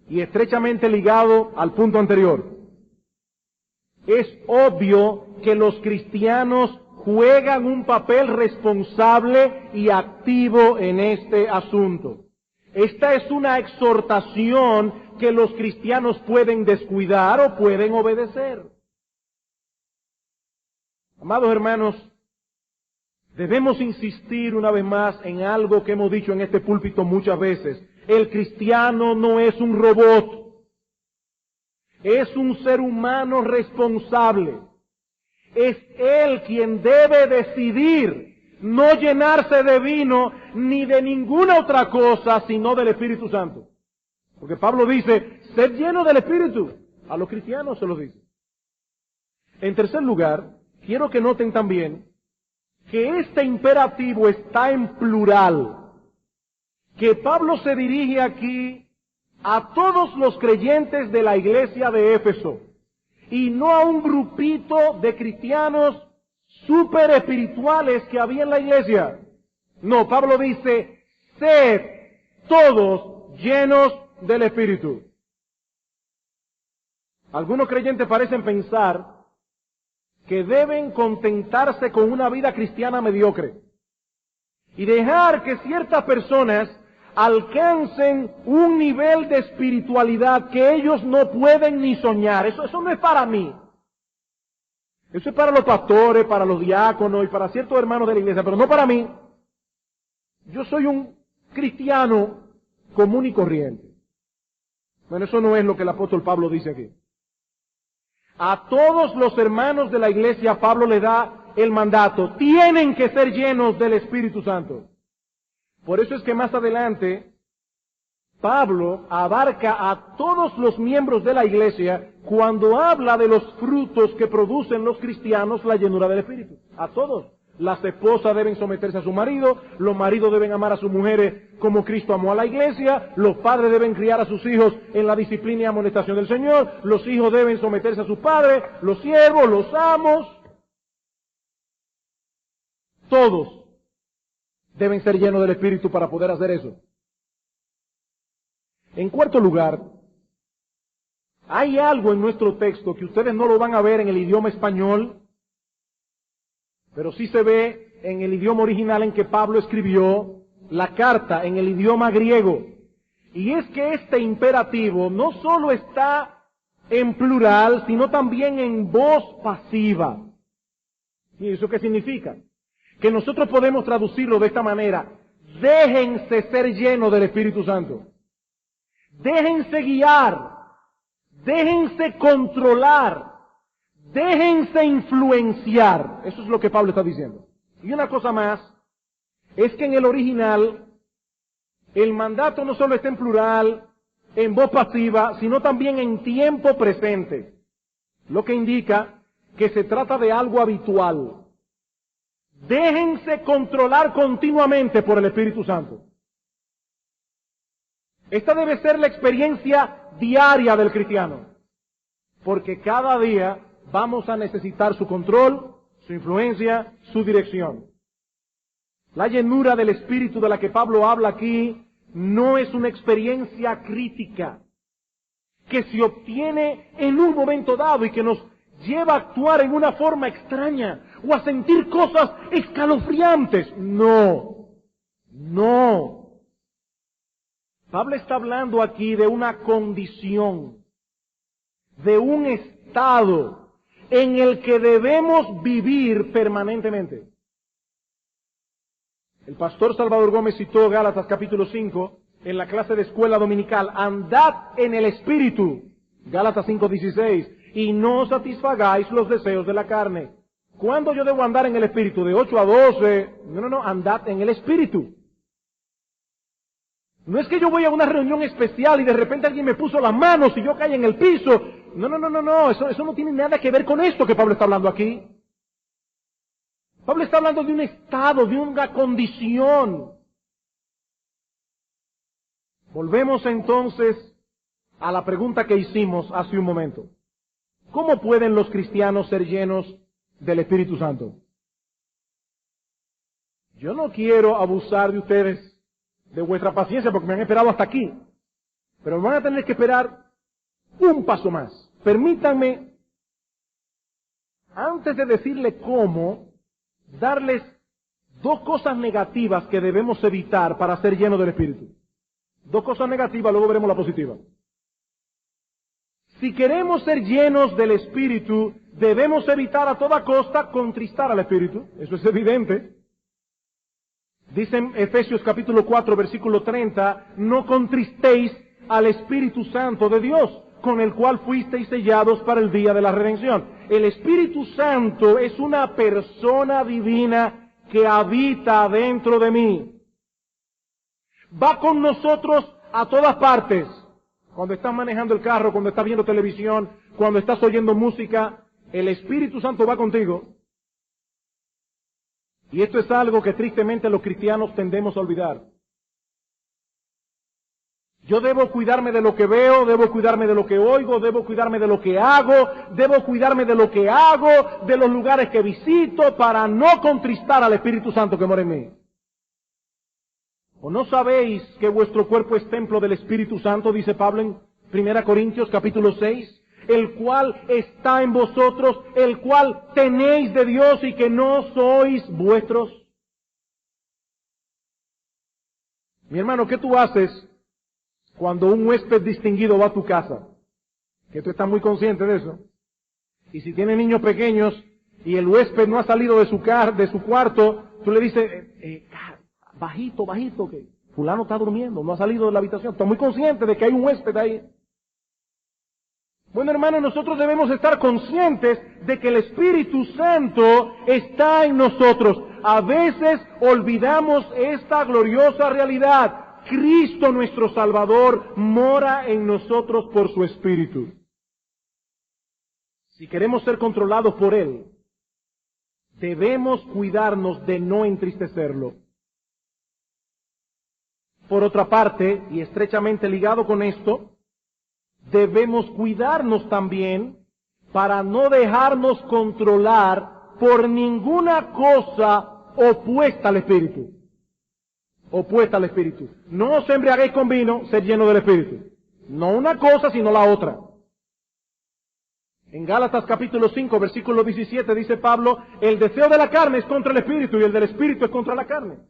y estrechamente ligado al punto anterior, es obvio que los cristianos juegan un papel responsable y activo en este asunto. Esta es una exhortación que los cristianos pueden descuidar o pueden obedecer. Amados hermanos, debemos insistir una vez más en algo que hemos dicho en este púlpito muchas veces. El cristiano no es un robot. Es un ser humano responsable. Es él quien debe decidir no llenarse de vino ni de ninguna otra cosa sino del Espíritu Santo. Porque Pablo dice, sed lleno del Espíritu. A los cristianos se los dice. En tercer lugar, quiero que noten también que este imperativo está en plural. Que Pablo se dirige aquí a todos los creyentes de la iglesia de Éfeso y no a un grupito de cristianos súper espirituales que había en la iglesia. No, Pablo dice, sed todos llenos del Espíritu. Algunos creyentes parecen pensar que deben contentarse con una vida cristiana mediocre y dejar que ciertas personas alcancen un nivel de espiritualidad que ellos no pueden ni soñar. Eso no es para mí. Eso es para los pastores, para los diáconos y para ciertos hermanos de la iglesia, pero no para mí. Yo soy un cristiano común y corriente. Bueno, eso no es lo que el apóstol Pablo dice aquí. A todos los hermanos de la iglesia Pablo le da el mandato. Tienen que ser llenos del Espíritu Santo. Por eso es que más adelante Pablo abarca a todos los miembros de la iglesia cuando habla de los frutos que producen los cristianos la llenura del Espíritu. A todos. Las esposas deben someterse a su marido, los maridos deben amar a sus mujeres como Cristo amó a la iglesia, los padres deben criar a sus hijos en la disciplina y amonestación del Señor, los hijos deben someterse a sus padres, los siervos, los amos. Todos deben ser llenos del Espíritu para poder hacer eso. En cuarto lugar, hay algo en nuestro texto que ustedes no lo van a ver en el idioma español, pero sí se ve en el idioma original en que Pablo escribió la carta, en el idioma griego. Y es que este imperativo no solo está en plural, sino también en voz pasiva. ¿Y eso qué significa? Que nosotros podemos traducirlo de esta manera: déjense ser llenos del Espíritu Santo. Déjense guiar. Déjense controlar. Déjense influenciar. Eso es lo que Pablo está diciendo. Y una cosa más, es que en el original, el mandato no solo está en plural, en voz pasiva, sino también en tiempo presente. Lo que indica que se trata de algo habitual. Déjense controlar continuamente por el Espíritu Santo. Esta debe ser la experiencia diaria del cristiano, porque cada día vamos a necesitar su control, su influencia, su dirección. La llenura del Espíritu de la que Pablo habla aquí no es una experiencia crítica que se obtiene en un momento dado y que nos lleva a actuar en una forma extraña o a sentir cosas escalofriantes. No, no. Pablo está hablando aquí de una condición, de un estado en el que debemos vivir permanentemente. El pastor Salvador Gómez citó Gálatas capítulo 5 en la clase de escuela dominical: andad en el Espíritu, Gálatas 5:16, y no satisfagáis los deseos de la carne. ¿Cuándo yo debo andar en el Espíritu? ¿De 8 a 12? No, andad en el Espíritu. No es que yo voy a una reunión especial y de repente alguien me puso las manos y yo caí en el piso. No, eso no tiene nada que ver con esto que Pablo está hablando aquí. Pablo está hablando de un estado, de una condición. Volvemos entonces a la pregunta que hicimos hace un momento. ¿Cómo pueden los cristianos ser llenos del Espíritu Santo? Yo no quiero abusar de ustedes, de vuestra paciencia, porque me han esperado hasta aquí. Pero me van a tener que esperar un paso más. Permítanme, antes de decirle cómo, darles dos cosas negativas que debemos evitar para ser llenos del Espíritu. Dos cosas negativas, luego veremos la positiva. Si queremos ser llenos del Espíritu, debemos evitar a toda costa contristar al Espíritu. Eso es evidente. Dice en Efesios capítulo 4, versículo 30, no contristéis al Espíritu Santo de Dios, con el cual fuisteis sellados para el día de la redención. El Espíritu Santo es una persona divina que habita dentro de mí. Va con nosotros a todas partes. Cuando estás manejando el carro, cuando estás viendo televisión, cuando estás oyendo música, el Espíritu Santo va contigo. Y esto es algo que tristemente los cristianos tendemos a olvidar. Yo debo cuidarme de lo que veo, debo cuidarme de lo que oigo, debo cuidarme de lo que hago, debo cuidarme de lo que hago, de los lugares que visito, para no contristar al Espíritu Santo que mora en mí. ¿O no sabéis que vuestro cuerpo es templo del Espíritu Santo, dice Pablo en 1 Corintios capítulo 6? El cual está en vosotros, el cual tenéis de Dios y que no sois vuestros. Mi hermano, ¿qué tú haces cuando un huésped distinguido va a tu casa? Que tú estás muy consciente de eso. Y si tiene niños pequeños y el huésped no ha salido de su cuarto, tú le dices, bajito, que fulano está durmiendo, no ha salido de la habitación. Estás muy consciente de que hay un huésped ahí. Bueno, hermanos, nosotros debemos estar conscientes de que el Espíritu Santo está en nosotros. A veces olvidamos esta gloriosa realidad. Cristo, nuestro Salvador, mora en nosotros por su Espíritu. Si queremos ser controlados por Él, debemos cuidarnos de no entristecerlo. Por otra parte, y estrechamente ligado con esto, debemos cuidarnos también para no dejarnos controlar por ninguna cosa opuesta al Espíritu. Opuesta al Espíritu. No os embriaguéis con vino, sed lleno del Espíritu. No una cosa, sino la otra. En Gálatas capítulo 5, versículo 17 dice Pablo, el deseo de la carne es contra el Espíritu y el del Espíritu es contra la carne.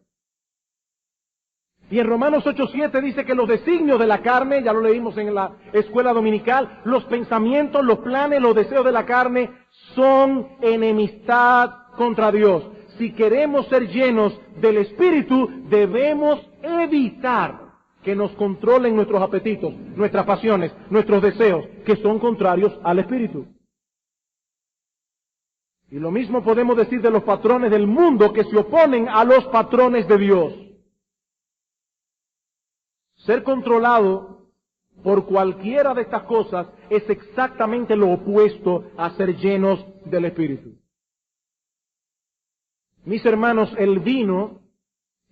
Y en Romanos 8:7 dice que los designios de la carne, ya lo leímos en la escuela dominical, los pensamientos, los planes, los deseos de la carne son enemistad contra Dios. Si queremos ser llenos del Espíritu, debemos evitar que nos controlen nuestros apetitos, nuestras pasiones, nuestros deseos, que son contrarios al Espíritu. Y lo mismo podemos decir de los patrones del mundo que se oponen a los patrones de Dios. Ser controlado por cualquiera de estas cosas es exactamente lo opuesto a ser llenos del Espíritu. Mis hermanos, el vino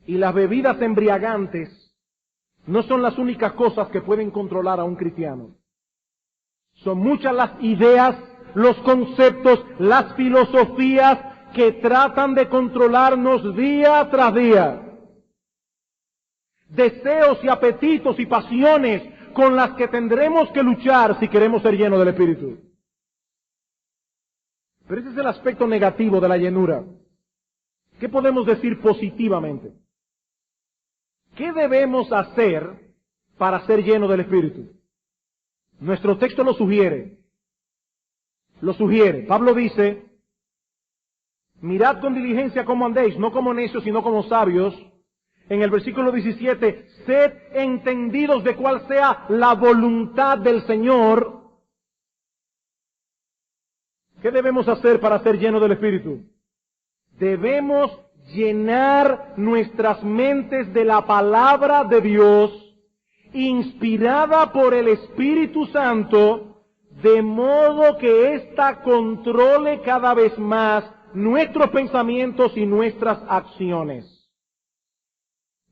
y las bebidas embriagantes no son las únicas cosas que pueden controlar a un cristiano. Son muchas las ideas, los conceptos, las filosofías que tratan de controlarnos día tras día. Deseos y apetitos y pasiones con las que tendremos que luchar si queremos ser llenos del Espíritu. Pero ese es el aspecto negativo de la llenura. ¿Qué podemos decir positivamente? ¿Qué debemos hacer para ser llenos del Espíritu? Nuestro texto lo sugiere. Lo sugiere. Pablo dice, mirad con diligencia cómo andéis, no como necios, sino como sabios. En el versículo 17, sed entendidos de cuál sea la voluntad del Señor. ¿Qué debemos hacer para ser llenos del Espíritu? Debemos llenar nuestras mentes de la palabra de Dios, inspirada por el Espíritu Santo, de modo que ésta controle cada vez más nuestros pensamientos y nuestras acciones.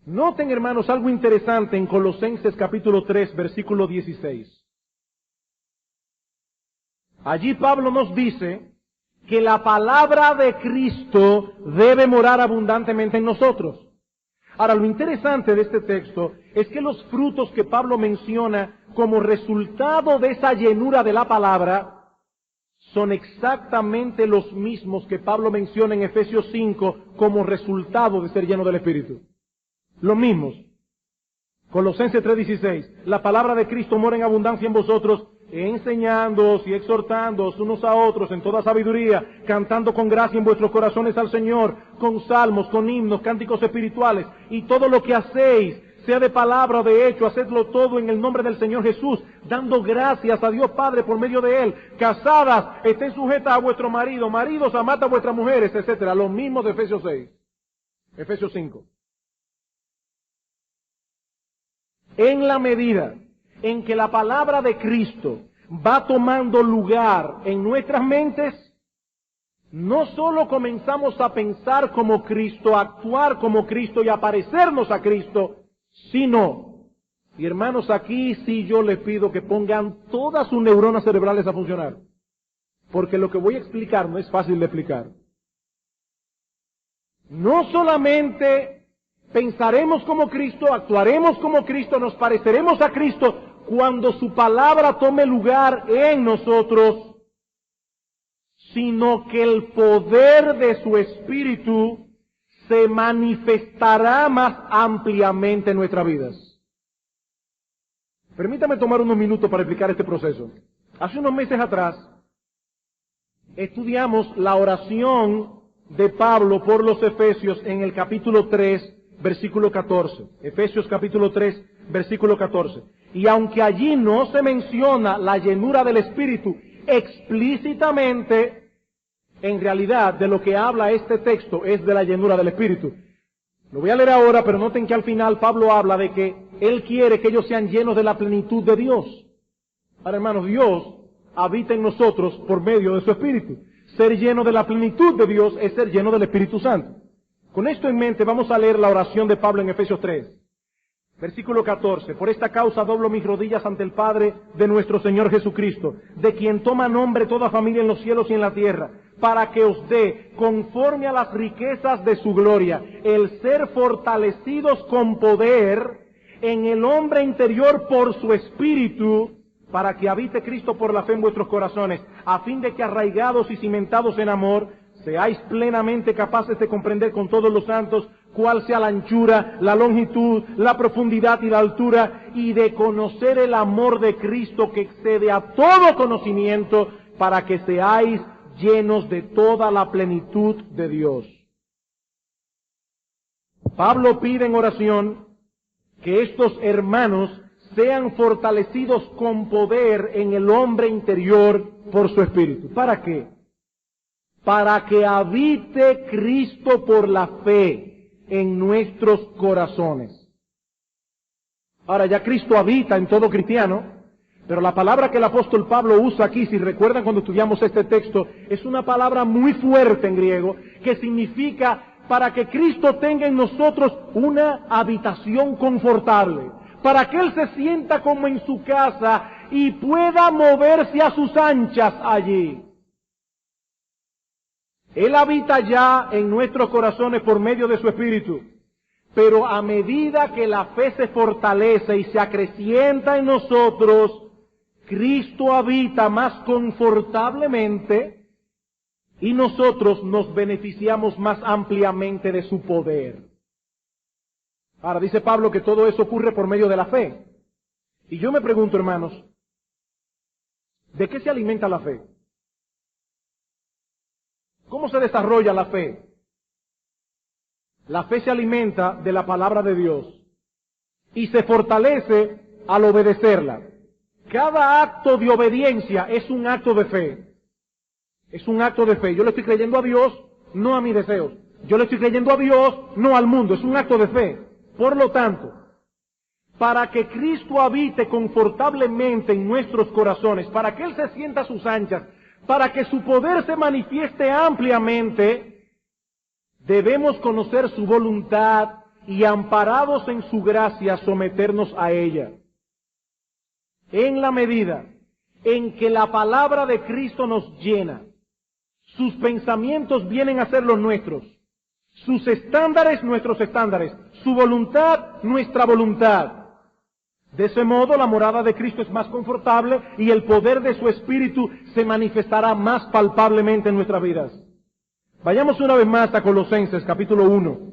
Noten, hermanos, algo interesante en Colosenses capítulo 3, versículo 16. Allí Pablo nos dice que la palabra de Cristo debe morar abundantemente en nosotros. Ahora, lo interesante de este texto es que los frutos que Pablo menciona como resultado de esa llenura de la palabra son exactamente los mismos que Pablo menciona en Efesios 5 como resultado de ser lleno del Espíritu. Los mismos. Colosenses 3:16. La palabra de Cristo mora en abundancia en vosotros, enseñándoos y exhortándoos unos a otros en toda sabiduría, cantando con gracia en vuestros corazones al Señor, con salmos, con himnos, cánticos espirituales, y todo lo que hacéis, sea de palabra o de hecho, hacedlo todo en el nombre del Señor Jesús, dando gracias a Dios Padre por medio de Él. Casadas, estén sujetas a vuestro marido, maridos, amad a vuestras mujeres, etcétera. Lo mismo de Efesios 6, Efesios 5. En la medida en que la palabra de Cristo va tomando lugar en nuestras mentes, no solo comenzamos a pensar como Cristo, a actuar como Cristo y a parecernos a Cristo, sino, y hermanos, aquí sí yo les pido que pongan todas sus neuronas cerebrales a funcionar, porque lo que voy a explicar no es fácil de explicar. No solamente pensaremos como Cristo, actuaremos como Cristo, nos pareceremos a Cristo cuando su palabra tome lugar en nosotros, sino que el poder de su Espíritu se manifestará más ampliamente en nuestras vidas. Permítame tomar unos minutos para explicar este proceso. Hace unos meses atrás estudiamos la oración de Pablo por los Efesios en el capítulo 3, versículo 14. Efesios capítulo 3, versículo 14. Y aunque allí no se menciona la llenura del Espíritu explícitamente, en realidad de lo que habla este texto es de la llenura del Espíritu. Lo voy a leer ahora, pero noten que al final Pablo habla de que Él quiere que ellos sean llenos de la plenitud de Dios. Ahora, hermanos, Dios habita en nosotros por medio de su Espíritu. Ser lleno de la plenitud de Dios es ser lleno del Espíritu Santo. Con esto en mente vamos a leer la oración de Pablo en Efesios 3. Versículo 14. Por esta causa doblo mis rodillas ante el Padre de nuestro Señor Jesucristo, de quien toma nombre toda familia en los cielos y en la tierra, para que os dé, conforme a las riquezas de su gloria, el ser fortalecidos con poder en el hombre interior por su Espíritu, para que habite Cristo por la fe en vuestros corazones, a fin de que arraigados y cimentados en amor, seáis plenamente capaces de comprender con todos los santos cuál sea la anchura, la longitud, la profundidad y la altura, y de conocer el amor de Cristo que excede a todo conocimiento, para que seáis llenos de toda la plenitud de Dios. Pablo pide en oración que estos hermanos sean fortalecidos con poder en el hombre interior por su Espíritu. ¿Para qué? Para que habite Cristo por la fe en nuestros corazones. Ahora, ya Cristo habita en todo cristiano, pero la palabra que el apóstol Pablo usa aquí, si recuerdan cuando estudiamos este texto, es una palabra muy fuerte en griego, que significa para que Cristo tenga en nosotros una habitación confortable, para que Él se sienta como en su casa y pueda moverse a sus anchas allí. Él habita ya en nuestros corazones por medio de su Espíritu, pero a medida que la fe se fortalece y se acrecienta en nosotros, Cristo habita más confortablemente y nosotros nos beneficiamos más ampliamente de su poder. Ahora dice Pablo que todo eso ocurre por medio de la fe. Y yo me pregunto, hermanos, ¿de qué se alimenta la fe? ¿Cómo se desarrolla la fe? La fe se alimenta de la palabra de Dios y se fortalece al obedecerla. Cada acto de obediencia es un acto de fe. Es un acto de fe. Yo le estoy creyendo a Dios, no a mis deseos. Yo le estoy creyendo a Dios, no al mundo. Es un acto de fe. Por lo tanto, para que Cristo habite confortablemente en nuestros corazones, para que Él se sienta a sus anchas, para que su poder se manifieste ampliamente, debemos conocer su voluntad y, amparados en su gracia, someternos a ella. En la medida en que la palabra de Cristo nos llena, sus pensamientos vienen a ser los nuestros, sus estándares nuestros estándares, su voluntad nuestra voluntad. De ese modo la morada de Cristo es más confortable y el poder de su Espíritu se manifestará más palpablemente en nuestras vidas. Vayamos una vez más a Colosenses capítulo 1.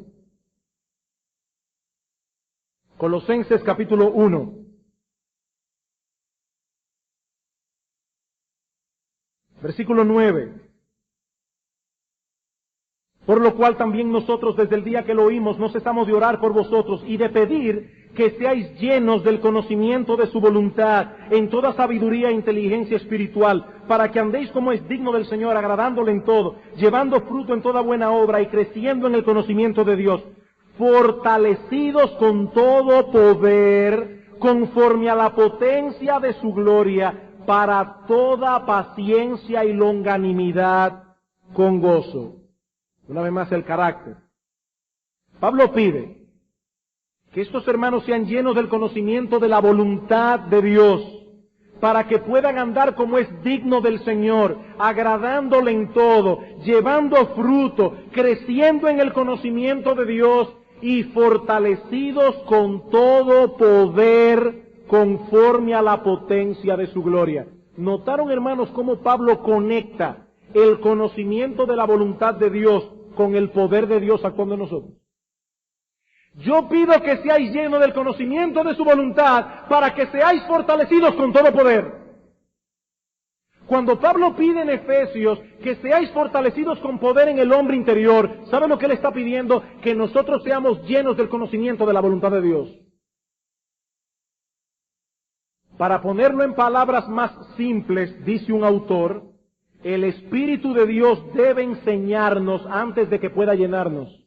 Colosenses capítulo 1. Versículo 9. Por lo cual también nosotros desde el día que lo oímos no cesamos de orar por vosotros y de pedir que seáis llenos del conocimiento de su voluntad en toda sabiduría e inteligencia espiritual, para que andéis como es digno del Señor, agradándole en todo, llevando fruto en toda buena obra y creciendo en el conocimiento de Dios, fortalecidos con todo poder, conforme a la potencia de su gloria, para toda paciencia y longanimidad con gozo. Una vez más el carácter. Pablo pide que estos hermanos sean llenos del conocimiento de la voluntad de Dios, para que puedan andar como es digno del Señor, agradándole en todo, llevando fruto, creciendo en el conocimiento de Dios y fortalecidos con todo poder conforme a la potencia de su gloria. ¿Notaron, hermanos, cómo Pablo conecta el conocimiento de la voluntad de Dios con el poder de Dios actuando en nosotros? Yo pido que seáis llenos del conocimiento de su voluntad para que seáis fortalecidos con todo poder. Cuando Pablo pide en Efesios que seáis fortalecidos con poder en el hombre interior, ¿saben lo que él está pidiendo? Que nosotros seamos llenos del conocimiento de la voluntad de Dios. Para ponerlo en palabras más simples, dice un autor, el Espíritu de Dios debe enseñarnos antes de que pueda llenarnos.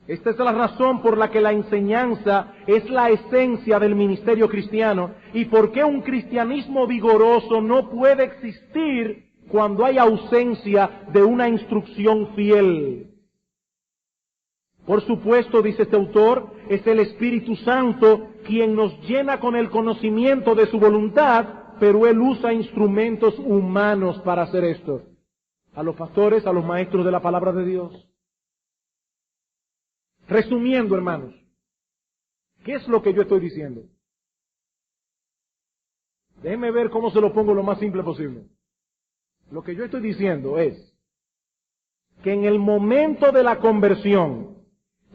Esta es la razón por la que la enseñanza es la esencia del ministerio cristiano y por qué un cristianismo vigoroso no puede existir cuando hay ausencia de una instrucción fiel. Por supuesto, dice este autor, es el Espíritu Santo quien nos llena con el conocimiento de su voluntad, pero Él usa instrumentos humanos para hacer esto. A los pastores, a los maestros de la palabra de Dios. Resumiendo, hermanos, ¿qué es lo que yo estoy diciendo? Déjenme ver cómo se lo pongo lo más simple posible. Lo que yo estoy diciendo es que en el momento de la conversión,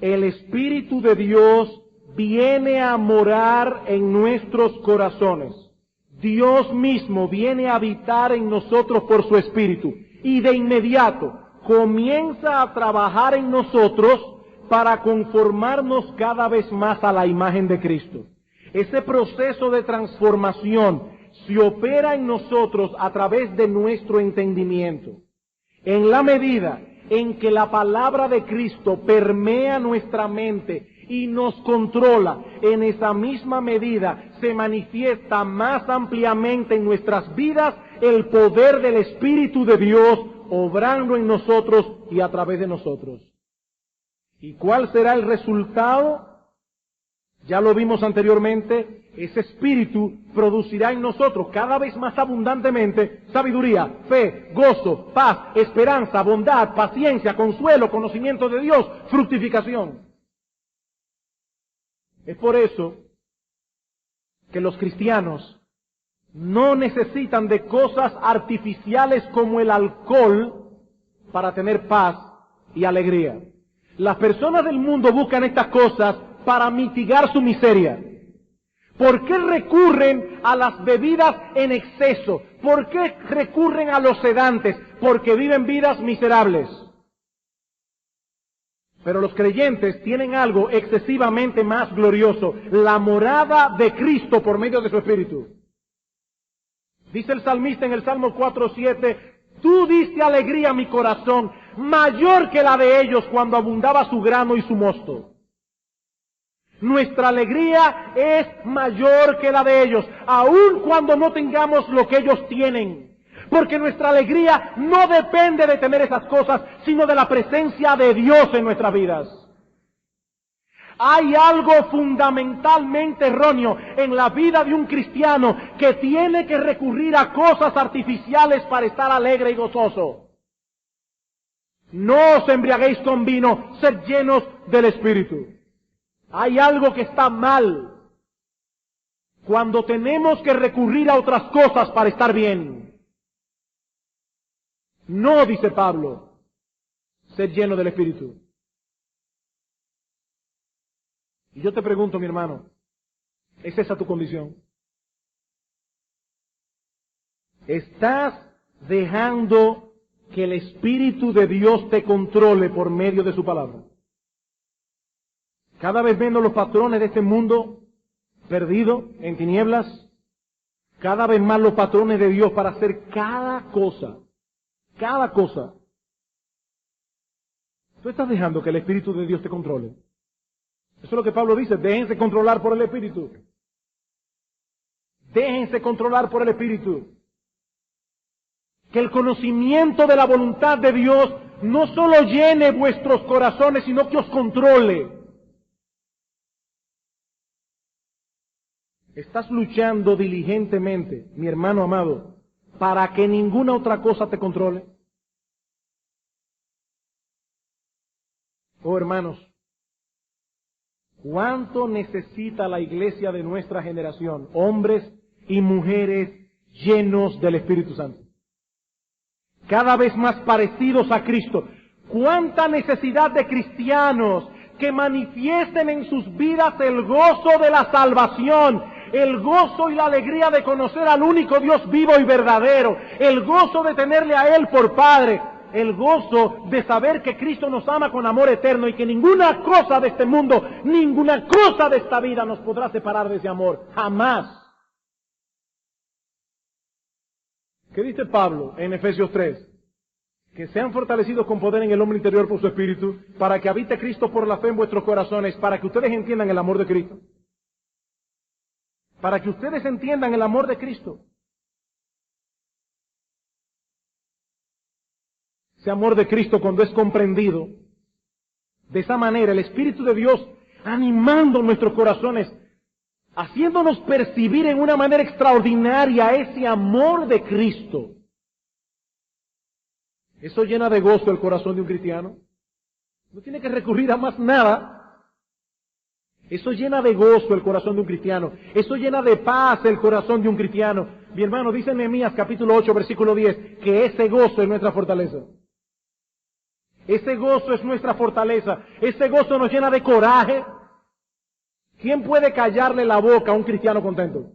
el Espíritu de Dios viene a morar en nuestros corazones. Dios mismo viene a habitar en nosotros por su Espíritu y de inmediato comienza a trabajar en nosotros para conformarnos cada vez más a la imagen de Cristo. Ese proceso de transformación se opera en nosotros a través de nuestro entendimiento. En la medida en que la palabra de Cristo permea nuestra mente y nos controla, en esa misma medida se manifiesta más ampliamente en nuestras vidas el poder del Espíritu de Dios obrando en nosotros y a través de nosotros. ¿Y cuál será el resultado? Ya lo vimos anteriormente, ese Espíritu producirá en nosotros cada vez más abundantemente sabiduría, fe, gozo, paz, esperanza, bondad, paciencia, consuelo, conocimiento de Dios, fructificación. Es por eso que los cristianos no necesitan de cosas artificiales como el alcohol para tener paz y alegría. Las personas del mundo buscan estas cosas para mitigar su miseria. ¿Por qué recurren a las bebidas en exceso? ¿Por qué recurren a los sedantes? Porque viven vidas miserables. Pero los creyentes tienen algo excesivamente más glorioso, la morada de Cristo por medio de su Espíritu. Dice el salmista en el Salmo 4:7, tú diste alegría a mi corazón, mayor que la de ellos cuando abundaba su grano y su mosto. Nuestra alegría es mayor que la de ellos, aun cuando no tengamos lo que ellos tienen. Porque nuestra alegría no depende de tener esas cosas, sino de la presencia de Dios en nuestras vidas. Hay algo fundamentalmente erróneo en la vida de un cristiano que tiene que recurrir a cosas artificiales para estar alegre y gozoso. No os embriaguéis con vino, sed llenos del Espíritu. Hay algo que está mal cuando tenemos que recurrir a otras cosas para estar bien. No, dice Pablo, sed lleno del Espíritu. Y yo te pregunto, mi hermano, ¿es esa tu condición? ¿Estás dejando que el Espíritu de Dios te controle por medio de su palabra? Cada vez menos los patrones de este mundo perdido en tinieblas, cada vez más los patrones de Dios para hacer cada cosa. Tú estás dejando que el Espíritu de Dios te controle. Eso es lo que Pablo dice, déjense controlar por el Espíritu. Déjense controlar por el Espíritu. Que el conocimiento de la voluntad de Dios no solo llene vuestros corazones, sino que os controle. Estás luchando diligentemente, mi hermano amado, para que ninguna otra cosa te controle. Oh hermanos, ¿cuánto necesita la iglesia de nuestra generación? Hombres y mujeres llenos del Espíritu Santo. Cada vez más parecidos a Cristo. ¿Cuánta necesidad de cristianos que manifiesten en sus vidas el gozo de la salvación? El gozo y la alegría de conocer al único Dios vivo y verdadero. El gozo de tenerle a Él por Padre. El gozo de saber que Cristo nos ama con amor eterno y que ninguna cosa de este mundo, ninguna cosa de esta vida nos podrá separar de ese amor. Jamás. ¿Qué dice Pablo en Efesios 3? Que sean fortalecidos con poder en el hombre interior por su Espíritu, para que habite Cristo por la fe en vuestros corazones, para que ustedes entiendan el amor de Cristo. Para que ustedes entiendan el amor de Cristo. Ese amor de Cristo, cuando es comprendido de esa manera, el Espíritu de Dios animando nuestros corazones, haciéndonos percibir en una manera extraordinaria ese amor de Cristo. Eso llena de gozo el corazón de un cristiano. No tiene que recurrir a más nada. Eso llena de gozo el corazón de un cristiano. Eso llena de paz el corazón de un cristiano. Mi hermano, dice en Nehemías capítulo 8, versículo 10, que ese gozo es nuestra fortaleza. Ese gozo es nuestra fortaleza. Ese gozo nos llena de coraje. ¿Quién puede callarle la boca a un cristiano contento?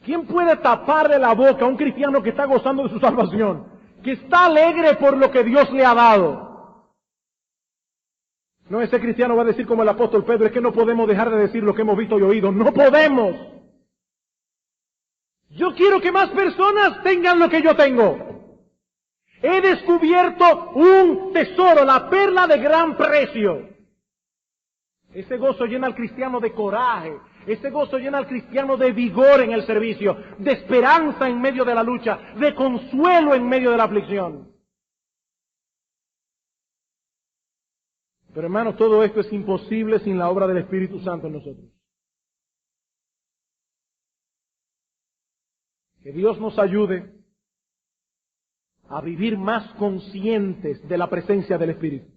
¿Quién puede taparle la boca a un cristiano que está gozando de su salvación? Que está alegre por lo que Dios le ha dado. No, ese cristiano va a decir como el apóstol Pedro, es que no podemos dejar de decir lo que hemos visto y oído. ¡No podemos! Yo quiero que más personas tengan lo que yo tengo. He descubierto un tesoro, la perla de gran precio. Ese gozo llena al cristiano de coraje. Ese gozo llena al cristiano de vigor en el servicio, de esperanza en medio de la lucha, de consuelo en medio de la aflicción. Pero hermanos, todo esto es imposible sin la obra del Espíritu Santo en nosotros. Que Dios nos ayude a vivir más conscientes de la presencia del Espíritu.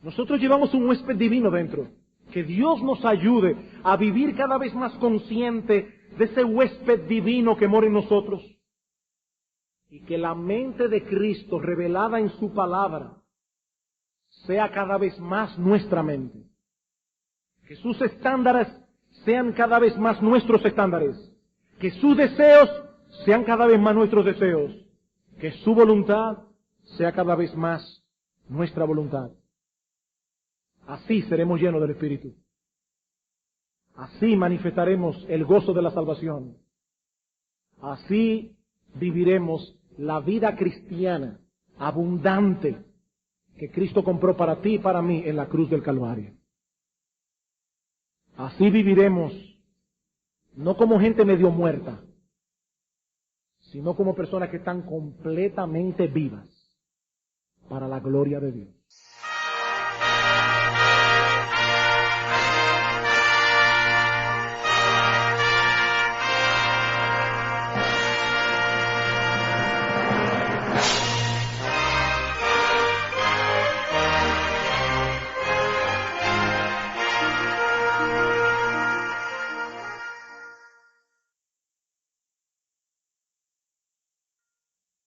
Nosotros llevamos un huésped divino dentro. Que Dios nos ayude a vivir cada vez más consciente de ese huésped divino que mora en nosotros. Y que la mente de Cristo revelada en su palabra sea cada vez más nuestra mente. Que sus estándares sean cada vez más nuestros estándares. Que sus deseos sean cada vez más nuestros deseos. Que su voluntad sea cada vez más nuestra voluntad. Así seremos llenos del Espíritu. Así manifestaremos el gozo de la salvación. Así viviremos la vida cristiana abundante que Cristo compró para ti y para mí en la cruz del Calvario. Así viviremos, no como gente medio muerta, sino como personas que están completamente vivas para la gloria de Dios.